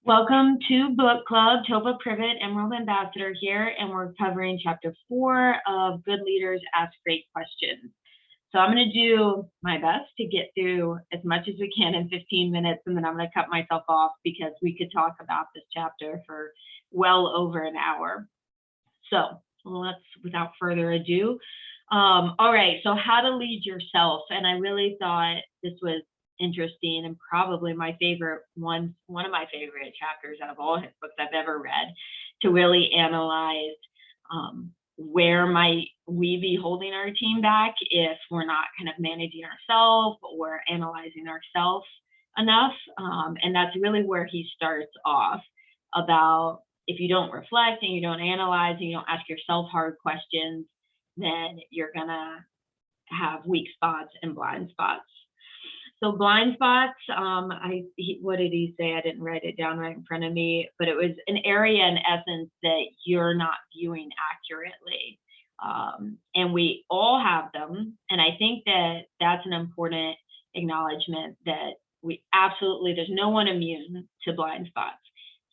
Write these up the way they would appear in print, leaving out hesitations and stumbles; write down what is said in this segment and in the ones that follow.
Welcome to Book Club. Tova Privet, Emerald Ambassador here, and we're covering chapter 4 of Good Leaders Ask Great Questions. So I'm going to do my best to get through as much as we can in 15 minutes, and then I'm going to cut myself off because we could talk about this chapter for well over an hour. So let's, without further ado, all right, so how to lead yourself. And I really thought this was interesting and probably my favorite one of my favorite chapters out of all his books I've ever read, to really analyze where might we be holding our team back if we're not kind of managing ourselves or analyzing ourselves enough. And that's really where he starts off about if you don't reflect and you don't analyze and you don't ask yourself hard questions, then you're gonna have weak spots and blind spots. So blind spots, what did he say? I didn't write it down right in front of me, but it was an area in essence that you're not viewing accurately. And we all have them. And I think that that's an important acknowledgement that there's no one immune to blind spots.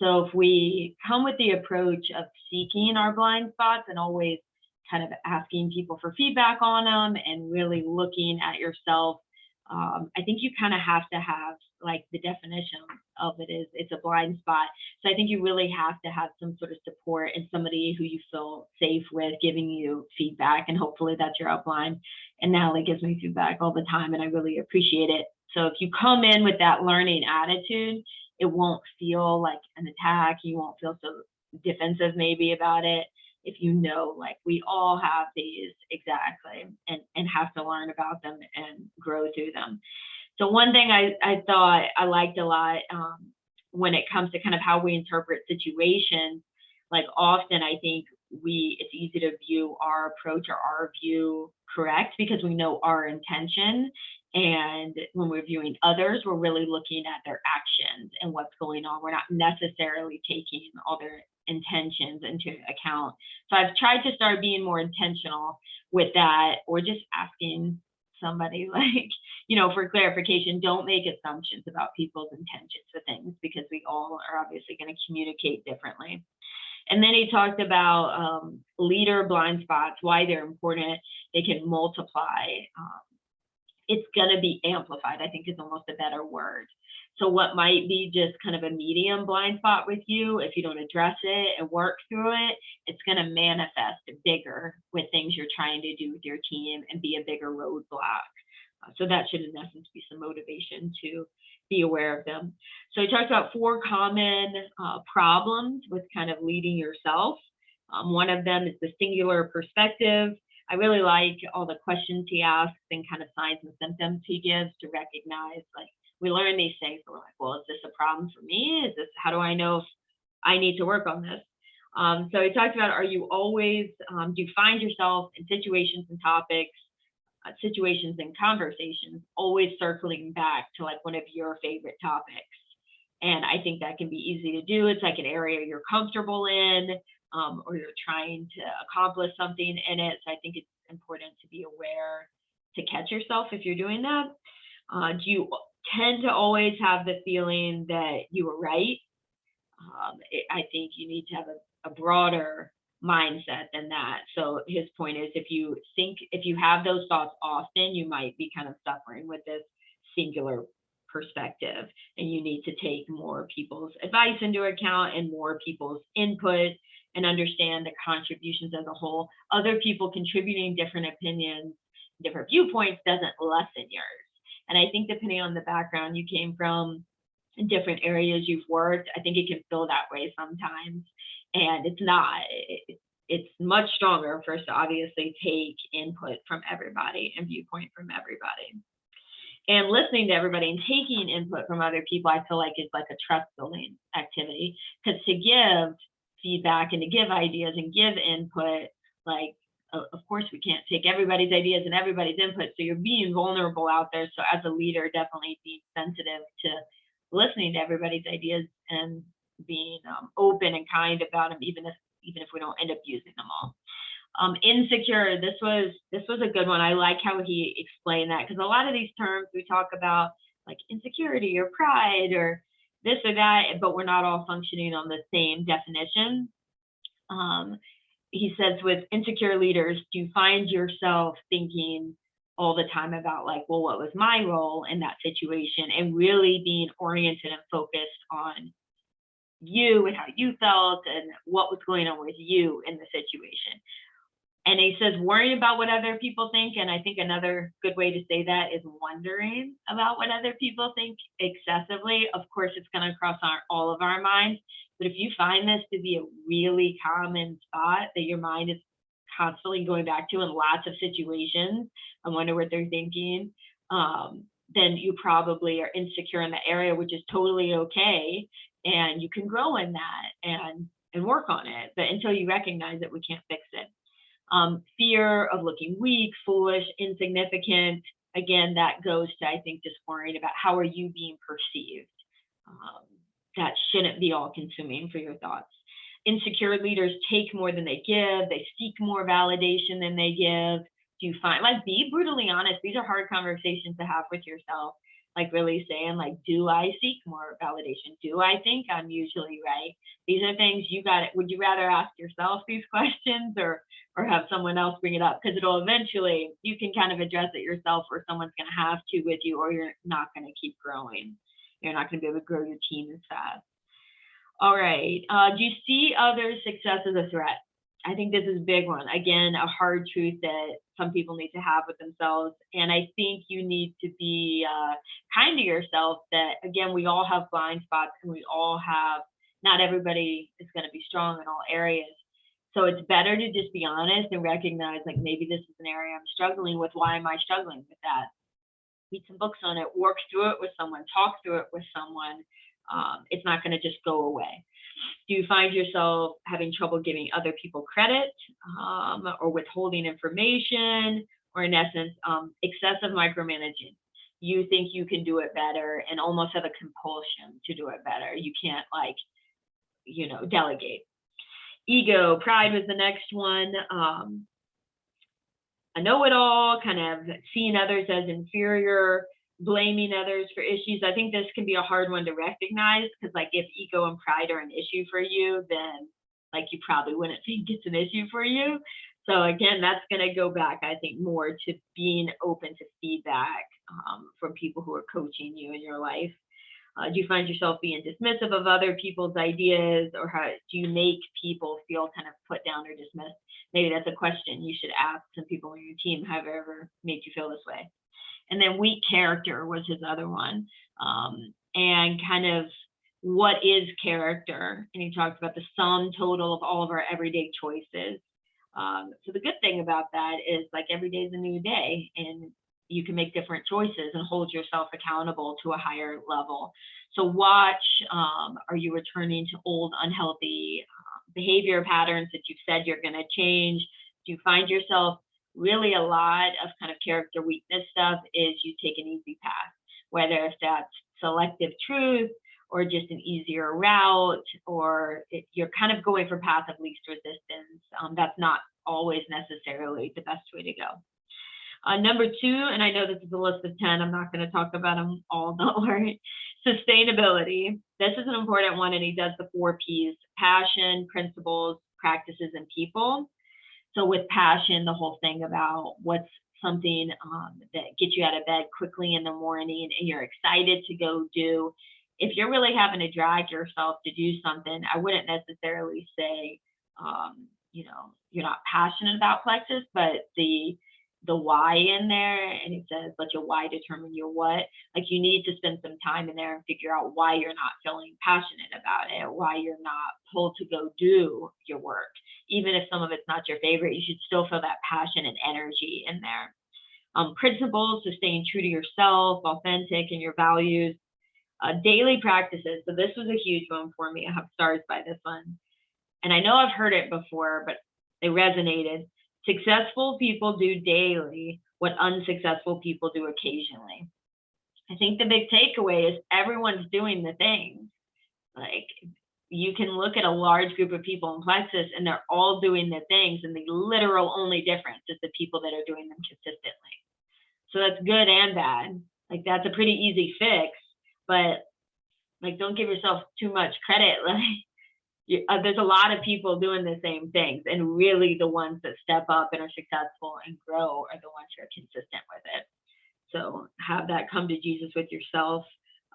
So if we come with the approach of seeking our blind spots and always kind of asking people for feedback on them and really looking at yourself, I think you kind of have to have, like, the definition of it is it's a blind spot. So I think you really have to have some sort of support and somebody who you feel safe with giving you feedback, and hopefully that's your upline. And Natalie gives me feedback all the time, and I really appreciate it. So if you come in with that learning attitude, it won't feel like an attack. You won't feel so defensive maybe about it. If you know, like, we all have these exactly and have to learn about them and grow through them. So one thing I thought I liked a lot when it comes to kind of how we interpret situations, like often I think it's easy to view our approach or our view correct because we know our intention. And when we're viewing others, we're really looking at their actions and what's going on. We're not necessarily taking all their intentions into account. So I've tried to start being more intentional with that, or just asking somebody, like, for clarification. Don't make assumptions about people's intentions for things because we all are obviously going to communicate differently. And then he talked about leader blind spots, why they're important. They can multiply. It's going to be amplified, I think is almost a better word. So what might be just kind of a medium blind spot with you, if you don't address it and work through it, it's going to manifest bigger with things you're trying to do with your team and be a bigger roadblock. So that should, in essence, be some motivation to be aware of them. So he talked about 4 common problems with kind of leading yourself. One of them is the singular perspective. I really like all the questions he asks and kind of signs and symptoms he gives to recognize, like, we learn these things. We're like, well, is this a problem for me? How do I know if I need to work on this? So he talked about, are you always, do you find yourself in situations and topics, situations and conversations, always circling back to like one of your favorite topics? And I think that can be easy to do. It's like an area you're comfortable in, or you're trying to accomplish something in it. So I think it's important to be aware to catch yourself if you're doing that. Do you tend to always have the feeling that you were right? I think you need to have a broader mindset than that. So his point is, if you have those thoughts often, you might be kind of suffering with this singular perspective, and you need to take more people's advice into account and more people's input and understand the contributions as a whole. Other people contributing different opinions, different viewpoints doesn't lessen yours. And I think depending on the background you came from, in different areas you've worked, I think it can feel that way sometimes. And it's not. It's much stronger for us to obviously take input from everybody and viewpoint from everybody. And listening to everybody and taking input from other people, I feel like is like a trust building activity. Because to give feedback and to give ideas and give input, like, of course we can't take everybody's ideas and everybody's input. So you're being vulnerable out there. So as a leader, definitely be sensitive to listening to everybody's ideas and being open and kind about them, even if we don't end up using them all. Insecure, this was a good one. I like how he explained that, because a lot of these terms we talk about, like insecurity or pride, or this or that, but we're not all functioning on the same definition. He says with insecure leaders, do you find yourself thinking all the time about like, well, what was my role in that situation, and really being oriented and focused on you and how you felt and what was going on with you in the situation. And he says worrying about what other people think, and I think another good way to say that is wondering about what other people think excessively. Of course, it's going to cross all of our minds, but if you find this to be a really common thought that your mind is constantly going back to in lots of situations, I wonder what they're thinking, then you probably are insecure in the area, which is totally okay, and you can grow in that and work on it. But until you recognize it, we can't fix it. Fear of looking weak, foolish, insignificant. Again, that goes to, I think, just worrying about how are you being perceived. That shouldn't be all consuming for your thoughts. Insecure leaders take more than they give. They seek more validation than they give. Do you find, like, be brutally honest. These are hard conversations to have with yourself. Like really saying, like, do I seek more validation? Do I think I'm usually right? These are things you got. Would you rather ask yourself these questions or have someone else bring it up? Because it'll eventually, you can kind of address it yourself, or someone's going to have to with you, or you're not going to keep growing. You're not going to be able to grow your team as fast. All right. Do you see others' success as a threat? I think this is a big one. Again, a hard truth that some people need to have with themselves. And I think you need to be kind to yourself that, again, we all have blind spots, and we all have, not everybody is going to be strong in all areas. So it's better to just be honest and recognize, like, maybe this is an area I'm struggling with. Why am I struggling with that? Read some books on it, work through it with someone, talk through it with someone. It's not going to just go away. Do you find yourself having trouble giving other people credit, or withholding information, or in essence, excessive micromanaging? You think you can do it better and almost have a compulsion to do it better. You can't, like, delegate. Ego, pride was the next one. A know-it-all, kind of seeing others as inferior, blaming others for issues. I think this can be a hard one to recognize, because, like, if ego and pride are an issue for you, then, like, you probably wouldn't think it's an issue for you. So again, that's going to go back, I think, more to being open to feedback from people who are coaching you in your life. Do you find yourself being dismissive of other people's ideas, or how do you make people feel kind of put down or dismissed? Maybe that's a question you should ask some people on your team. Have I ever made you feel this way? And then weak character was his other one. And kind of what is character? And he talks about the sum total of all of our everyday choices. So the good thing about that is, like, every day is a new day, and you can make different choices and hold yourself accountable to a higher level. So watch, are you returning to old unhealthy behavior patterns that you've said you're going to change? Do you find yourself, really a lot of kind of character weakness stuff is you take an easy path, whether if that's selective truth or just an easier route, or you're kind of going for path of least resistance. That's not always necessarily the best way to go. Number 2, and I know this is a list of 10, I'm not going to talk about them all, don't worry. Sustainability. This is an important one, and he does the 4 Ps: passion, principles, practices, and people. So with passion, the whole thing about what's something that gets you out of bed quickly in the morning and you're excited to go do. If you're really having to drag yourself to do something, I wouldn't necessarily say, you're not passionate about Plexus, but the why in there, and it says, let your why determine your what. Like, you need to spend some time in there and figure out why you're not feeling passionate about it, why you're not pulled to go do your work. Even if some of it's not your favorite, you should still feel that passion and energy in there. Principles, so staying true to yourself, authentic in your values. Daily practices. So this was a huge one for me. I have stars by this one. And I know I've heard it before, but it resonated. Successful people do daily what unsuccessful people do occasionally. I think the big takeaway is everyone's doing the things. Like, you can look at a large group of people in Plexus and they're all doing the things, and the literal only difference is the people that are doing them consistently. So that's good and bad. Like, that's a pretty easy fix, but like, don't give yourself too much credit. Like, there's a lot of people doing the same things, and really the ones that step up and are successful and grow are the ones who are consistent with it. So have that come to Jesus with yourself.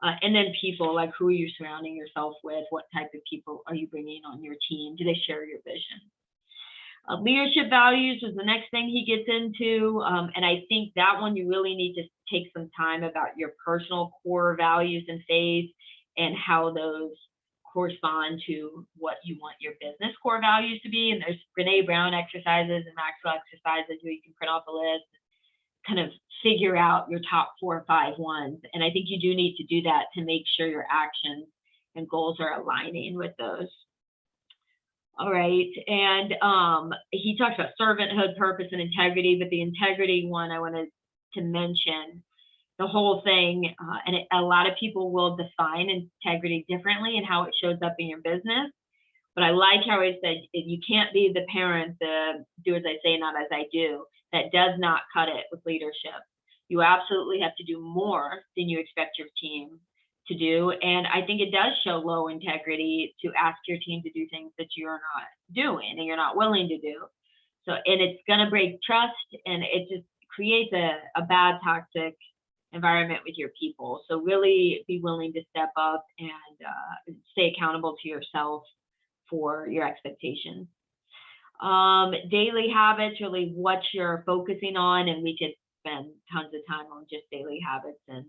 And then people, like, who are you surrounding yourself with? What type of people are you bringing on your team? Do they share your vision? Leadership values was the next thing he gets into. And I think that one you really need to take some time about your personal core values and faith and how those correspond to what you want your business core values to be. And there's Brene Brown exercises and Maxwell exercises where you can print off a list, kind of figure out your top 4 or 5 ones. And I think you do need to do that to make sure your actions and goals are aligning with those. All right. And he talks about servanthood, purpose, and integrity, but the integrity one I wanted to mention the whole thing. And a lot of people will define integrity differently and how it shows up in your business. But I like how he said, you can't be the parent, the do as I say, not as I do. That does not cut it with leadership. You absolutely have to do more than you expect your team to do. And I think it does show low integrity to ask your team to do things that you're not doing and you're not willing to do. So, and it's going to break trust, and it just creates a bad, toxic environment with your people. So really be willing to step up and stay accountable to yourself for your expectations. Daily habits, really what you're focusing on, and we could spend tons of time on just daily habits and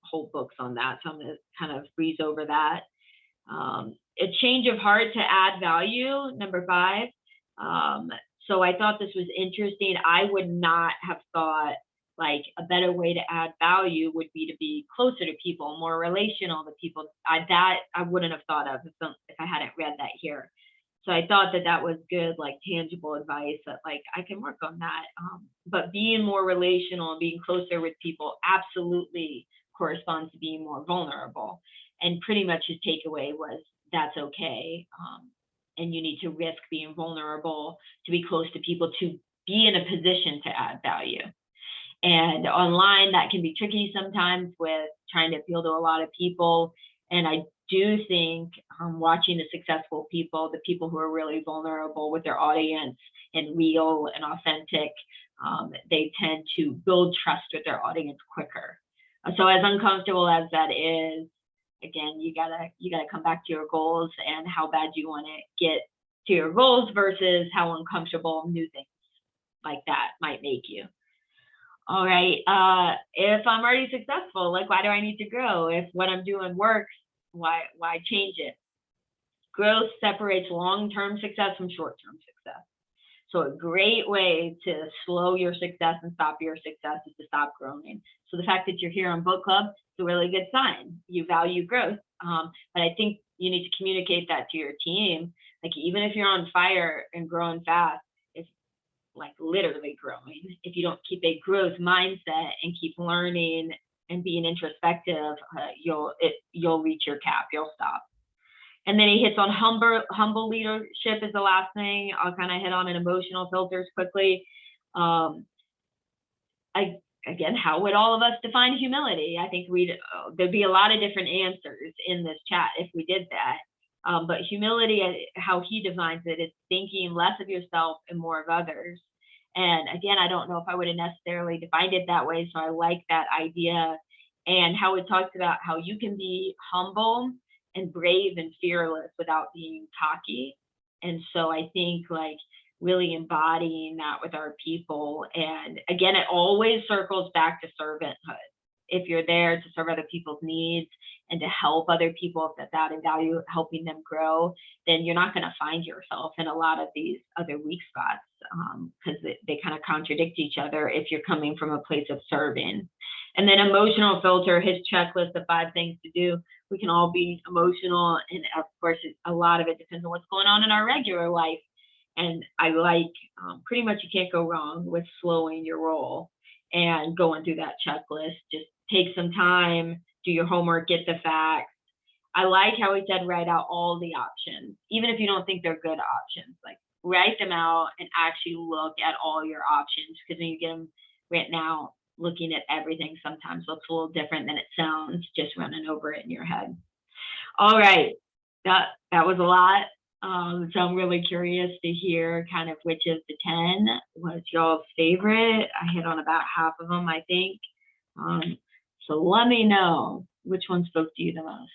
whole books on that. So I'm going to kind of breeze over that. A change of heart to add value, number 5. So I thought this was interesting. I would not have thought like a better way to add value would be to be closer to people, more relational to people. I wouldn't have thought of if I hadn't read that here. So I thought that was good, like tangible advice that like I can work on that. But being more relational and being closer with people absolutely corresponds to being more vulnerable. And pretty much his takeaway was that's okay. And you need to risk being vulnerable to be close to people, to be in a position to add value. And online, that can be tricky sometimes with trying to appeal to a lot of people. And I do think watching the successful people, the people who are really vulnerable with their audience and real and authentic, they tend to build trust with their audience quicker. So as uncomfortable as that is, again, you gotta come back to your goals and how bad you want to get to your goals versus how uncomfortable new things like that might make you. All right. If I'm already successful, like, why do I need to grow? If what I'm doing works, why change it? Growth separates long-term success from short-term success. So a great way to slow your success and stop your success is to stop growing. So the fact that you're here on book club is a really good sign. You value growth. But I think you need to communicate that to your team. Like, even if you're on fire and growing fast, it's like literally growing. If you don't keep a growth mindset and keep learning and being introspective, you'll reach your cap, you'll stop. And then he hits on humble leadership is the last thing. I'll kind of hit on an emotional filters quickly. Again, how would all of us define humility? I think there'd be a lot of different answers in this chat if we did that. But humility, how he defines it, is thinking less of yourself and more of others. And again, I don't know if I would have necessarily defined it that way. So I like that idea, and how it talks about how you can be humble and brave and fearless without being cocky. And so I think like really embodying that with our people. And again, it always circles back to servanthood. If you're there to serve other people's needs and to help other people that and value helping them grow, then you're not going to find yourself in a lot of these other weak spots, because they kind of contradict each other if you're coming from a place of serving. And then emotional filter, his checklist of 5 things to do. We can all be emotional, and of course, a lot of it depends on what's going on in our regular life. And I like pretty much you can't go wrong with slowing your roll and going through that checklist. Just take some time, do your homework, get the facts. I like how he said write out all the options, even if you don't think they're good options. Like, write them out and actually look at all your options, because when you get them written out, looking at everything sometimes looks a little different than it sounds just running over it in your head. All right. That was a lot. So I'm really curious to hear kind of which of the 10 was y'all's favorite. I hit on about half of them, I think. So let me know which one spoke to you the most.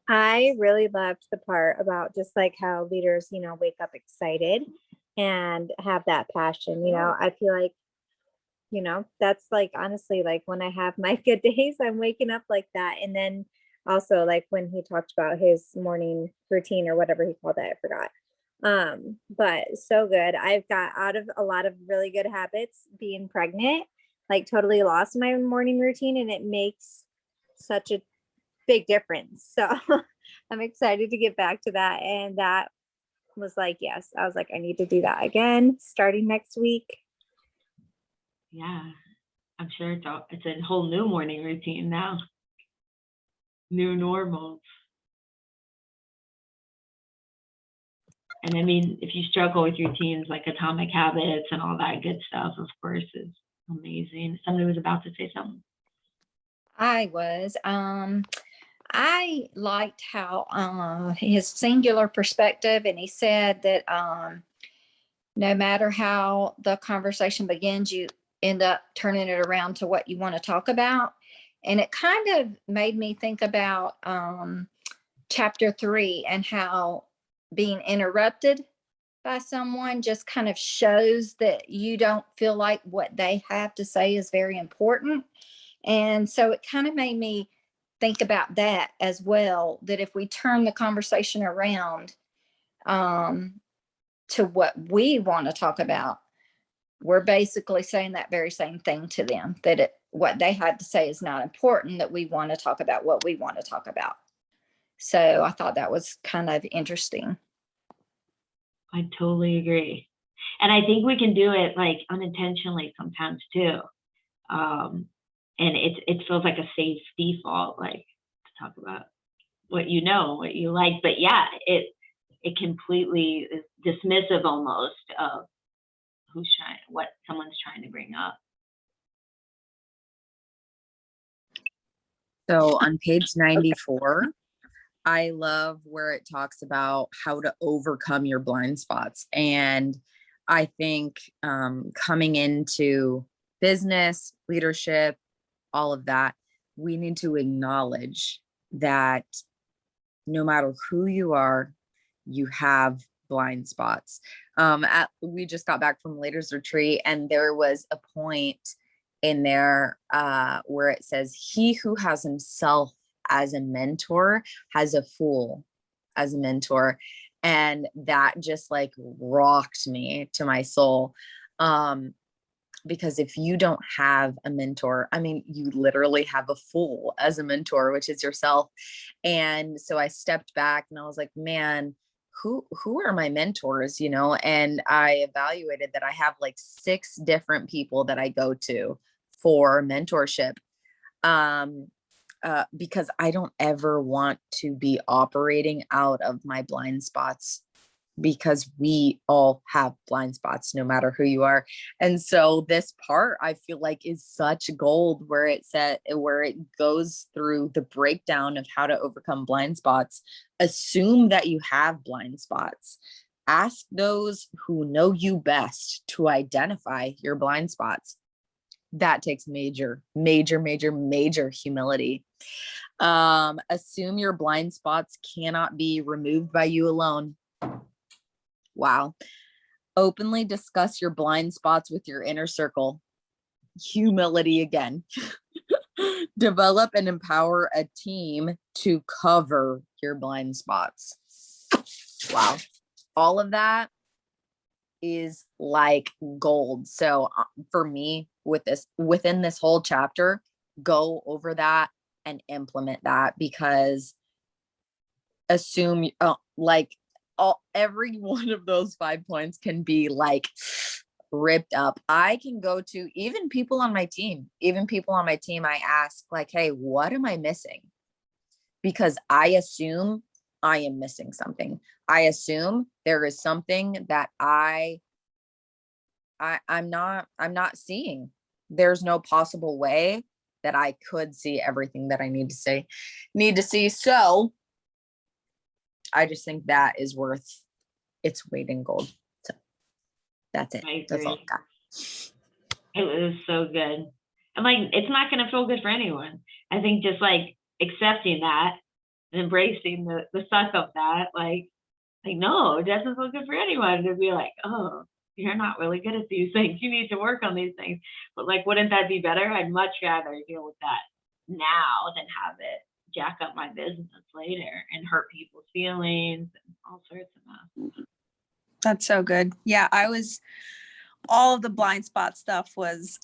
I really loved the part about just like how leaders, wake up excited and have that passion. I feel like, that's like honestly, like when I have my good days, I'm waking up like that. And then also like when he talked about his morning routine or whatever he called it, I forgot. But so good. I've got out of a lot of really good habits being pregnant, like totally lost my morning routine, and it makes such a big difference. So I'm excited to get back to that. And that was like, yes, I was like, I need to do that again starting next week. Yeah, I'm sure it's a whole new morning routine now. New normals. And I mean, if you struggle with routines like Atomic Habits and all that good stuff, of course, is amazing. Somebody was about to say something. I was. I liked how his singular perspective, and he said that no matter how the conversation begins, you end up turning it around to what you want to talk about. And it kind of made me think about chapter 3 and how being interrupted by someone just kind of shows that you don't feel like what they have to say is very important. And so it kind of made me think about that as well, that if we turn the conversation around to what we want to talk about, we're basically saying that very same thing to them, that what they had to say is not important, that we want to talk about what we want to talk about. So I thought that was kind of interesting. I totally agree. And I think we can do it like unintentionally sometimes too. And it feels like a safe default, like to talk about what you know, what you like. But yeah, it completely is dismissive almost of what someone's trying to bring up. So on page 94, I love where it talks about how to overcome your blind spots. And I think coming into business, leadership, all of that, we need to acknowledge that no matter who you are, you have blind spots. We just got back from Leaders Retreat, and there was a point in there where it says, he who has himself as a mentor has a fool as a mentor. And that just like rocked me to my soul. Because if you don't have a mentor, I mean, you literally have a fool as a mentor, which is yourself. And so I stepped back and I was like, man, who are my mentors, and I evaluated that I have like 6 different people that I go to for mentorship. Because I don't ever want to be operating out of my blind spots, because we all have blind spots no matter who you are. And so this part I feel like is such gold, where it goes through the breakdown of how to overcome blind spots. Assume that you have blind spots. Ask those who know you best to identify your blind spots. That takes major humility. Assume your blind spots cannot be removed by you alone. Wow. Openly discuss your blind spots with your inner circle. Humility again. Develop and empower a team to cover your blind spots. Wow. All of is like gold. So for me, within this whole chapter, go over that and implement that, because assume every one of those 5 points can be like ripped up. I can go to even people on my team, I ask like, hey, what am I missing? Because I assume I am missing something. I assume there is something that I'm not seeing. There's no possible way that I could see everything that I need to see. So I just think that is worth its weight in gold. So that's it. I That's all agree. I got. It was so good. And like, it's not going to feel good for anyone. I think just like accepting that and embracing the suck of that, like no, it doesn't feel good for anyone to be like, oh, you're not really good at these things. You need to work on these things. But like, wouldn't that be better? I'd much rather deal with that now than have it jack up my business later and hurt people's feelings and all sorts of mess. That's so good. Yeah, all of the blind spot stuff was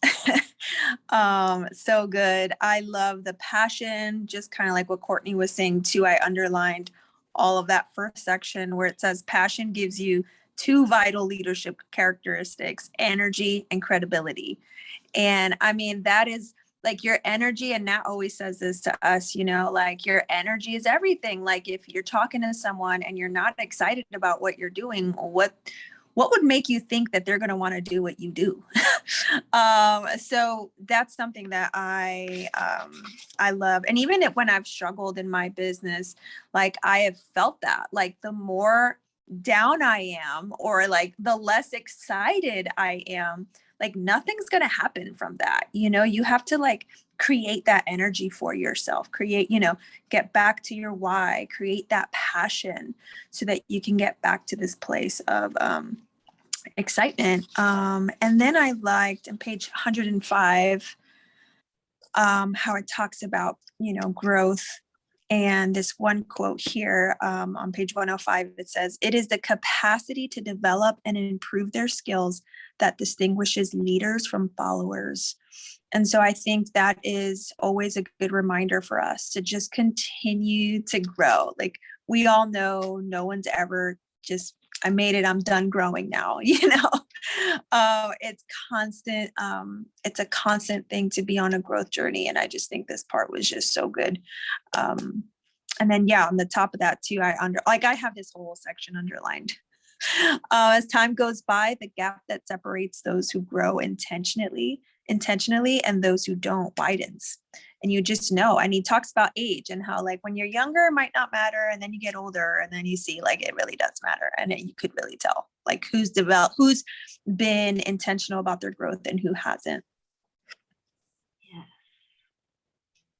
so good. I love the passion, just kind of like what Courtney was saying too. I underlined all of that first section where it says passion gives you two vital leadership characteristics, energy and credibility. And I mean, that is like your energy. And Nat always says this to us, like your energy is everything. Like if you're talking to someone and you're not excited about what you're doing, what would make you think that they're going to want to do what you do? So that's something that I love. And even when I've struggled in my business, like I have felt that, like the more down I am, or like the less excited I am, like nothing's going to happen from that. You have to like create that energy for yourself, get back to your why, create that passion so that you can get back to this place of excitement. And then I liked on page 105 how it talks about, growth. And this one quote here on page 105, it says, "It is the capacity to develop and improve their skills that distinguishes leaders from followers." And so I think that is always a good reminder for us to just continue to grow. Like we all know no one's ever just, I made it, I'm done growing now, it's constant. It's a constant thing to be on a growth journey. And I just think this part was just so good. And then, yeah, on the top of that too, I have this whole section underlined. As time goes by, the gap that separates those who grow intentionally and those who don't widens. And you just know, and he talks about age and how like when you're younger it might not matter, and then you get older and then you see like it really does matter, and you could really tell like who's been intentional about their growth and who hasn't. Yeah.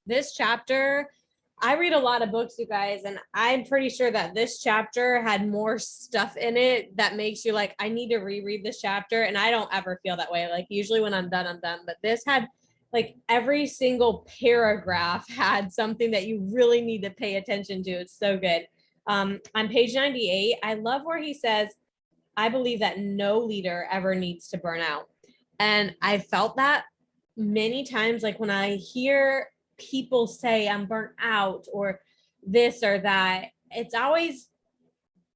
This chapter, I read a lot of books, you guys, and I'm pretty sure that this chapter had more stuff in it that makes you like, I need to reread this chapter. And I don't ever feel that way. Like usually when I'm done, I'm done. But this had like every single paragraph had something that you really need to pay attention to. It's so good. On page 98, I love where he says, "I believe that no leader ever needs to burn out." And I felt that many times, like when I hear people say I'm burnt out or this or that, it's always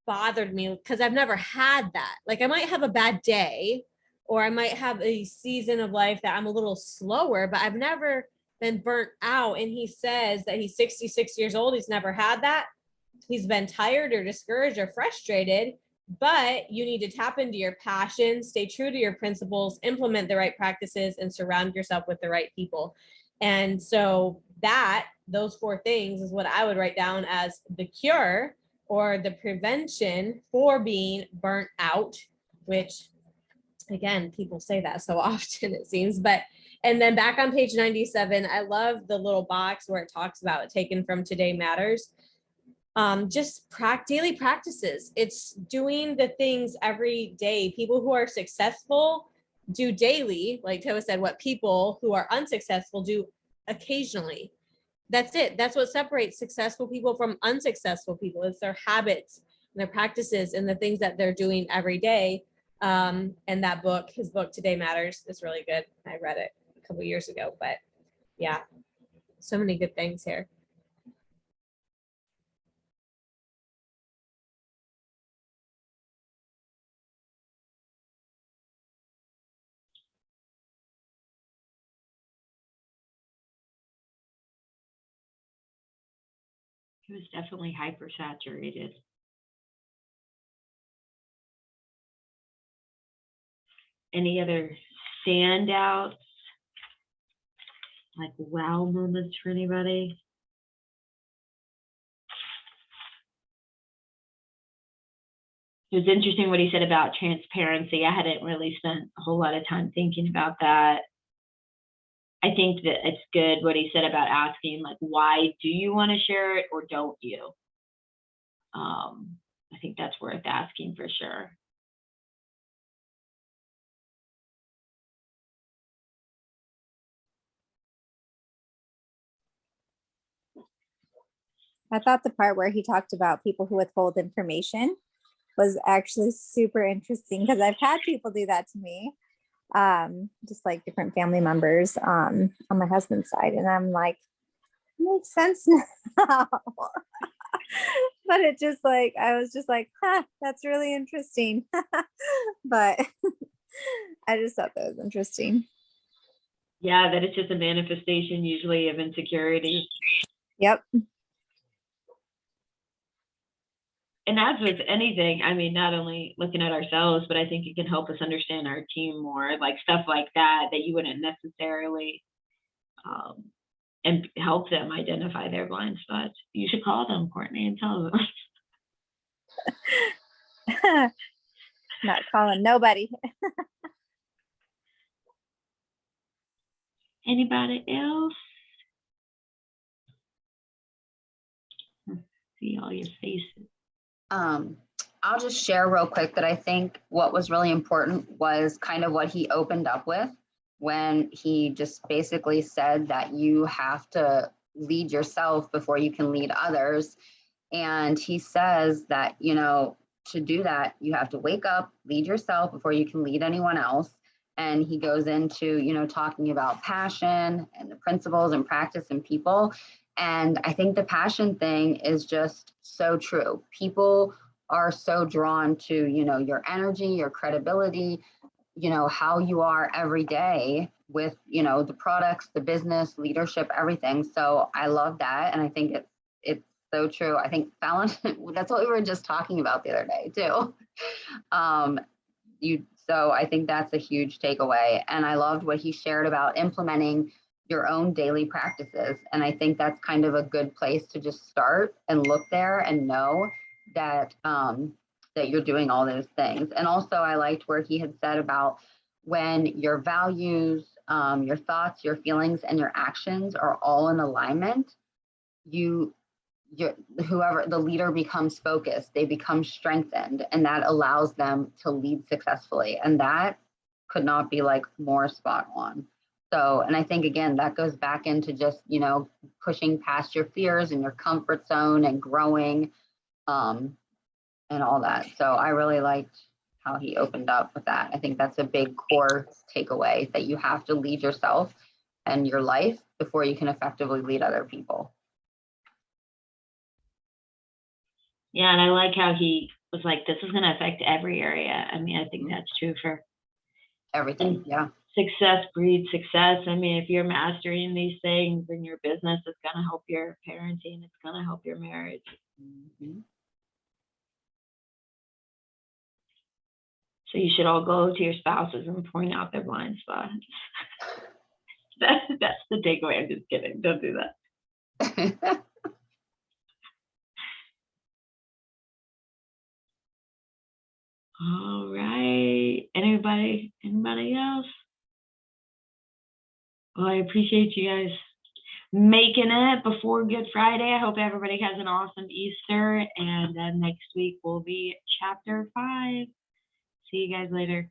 bothered me because I've never had that. Like I might have a bad day or I might have a season of life that I'm a little slower, but I've never been burnt out. And he says that he's 66 years old. He's never had that. He's been tired or discouraged or frustrated, but you need to tap into your passion, stay true to your principles, implement the right practices, and surround yourself with the right people. And so those 4 things is what I would write down as the cure or the prevention for being burnt out, which again, people say that so often it seems, and then back on page 97, I love the little box where it talks about taken from Today Matters. Just daily practices. It's doing the things every day. People who are successful do daily, like Toa said, what people who are unsuccessful do occasionally. That's it. That's what separates successful people from unsuccessful people. It's their habits and their practices and the things that they're doing every day. And that book, his book, Today Matters, is really good. I read it a couple years ago, but yeah, so many good things here. It was definitely hyper-saturated. Any other standouts? like wow moments for anybody? It was interesting what he said about transparency. I hadn't really spent a whole lot of time thinking about that. I think that it's good what he said about asking, like, why do you want to share it or don't you? I think that's worth asking for sure. I thought the part where he talked about people who withhold information was actually super interesting because I've had people do that to me, just like different family members on my husband's side, and I'm like, makes sense now. But it just like I was just like, huh, that's really interesting. But I just thought that was interesting. Yeah, that it's just a manifestation usually of insecurity. Yep. And as with anything, I mean, not only looking at ourselves, but I think it can help us understand our team more, like stuff like that, that you wouldn't necessarily, and help them identify their blind spots. You should call them, Courtney, and tell them. Not calling nobody. Anybody else? See all your faces. I'll just share real quick that I think what was really important was kind of what he opened up with when he just basically said that you have to lead yourself before you can lead others. And he says that, you know, to do that, you have to wake up, lead yourself before you can lead anyone else. And he goes into, you know, talking about passion and the principles and practice and people. And I think the passion thing is just so true. People are so drawn to, you know, your energy, your credibility, you know, how you are every day with, you know, the products, the business, leadership, everything. So I love that. And I think it's so true. I think Fallon, that's what we were just talking about the other day too. So I think that's a huge takeaway. And I loved what he shared about implementing your own daily practices. And I think that's kind of a good place to just start and look there and know that that you're doing all those things. And also I liked where he had said about when your values, your thoughts, your feelings, and your actions are all in alignment, whoever the leader becomes focused, they become strengthened, and that allows them to lead successfully. And that could not be like more spot on. So, and I think again, that goes back into just, you know, pushing past your fears and your comfort zone and growing, and all that. So I really liked how he opened up with that. I think that's a big core takeaway, that you have to lead yourself and your life before you can effectively lead other people. Yeah, and I like how he was like, this is going to affect every area. I mean, I think that's true for everything. Yeah. Success breeds success. I mean, if you're mastering these things in your business, it's going to help your parenting. It's going to help your marriage. Mm-hmm. So you should all go to your spouses and point out their blind spots. That's the takeaway. I'm just kidding. Don't do that. All right. Anybody else? Well, I appreciate you guys making it before Good Friday. I hope everybody has an awesome Easter. And then next week will be chapter 5. See you guys later.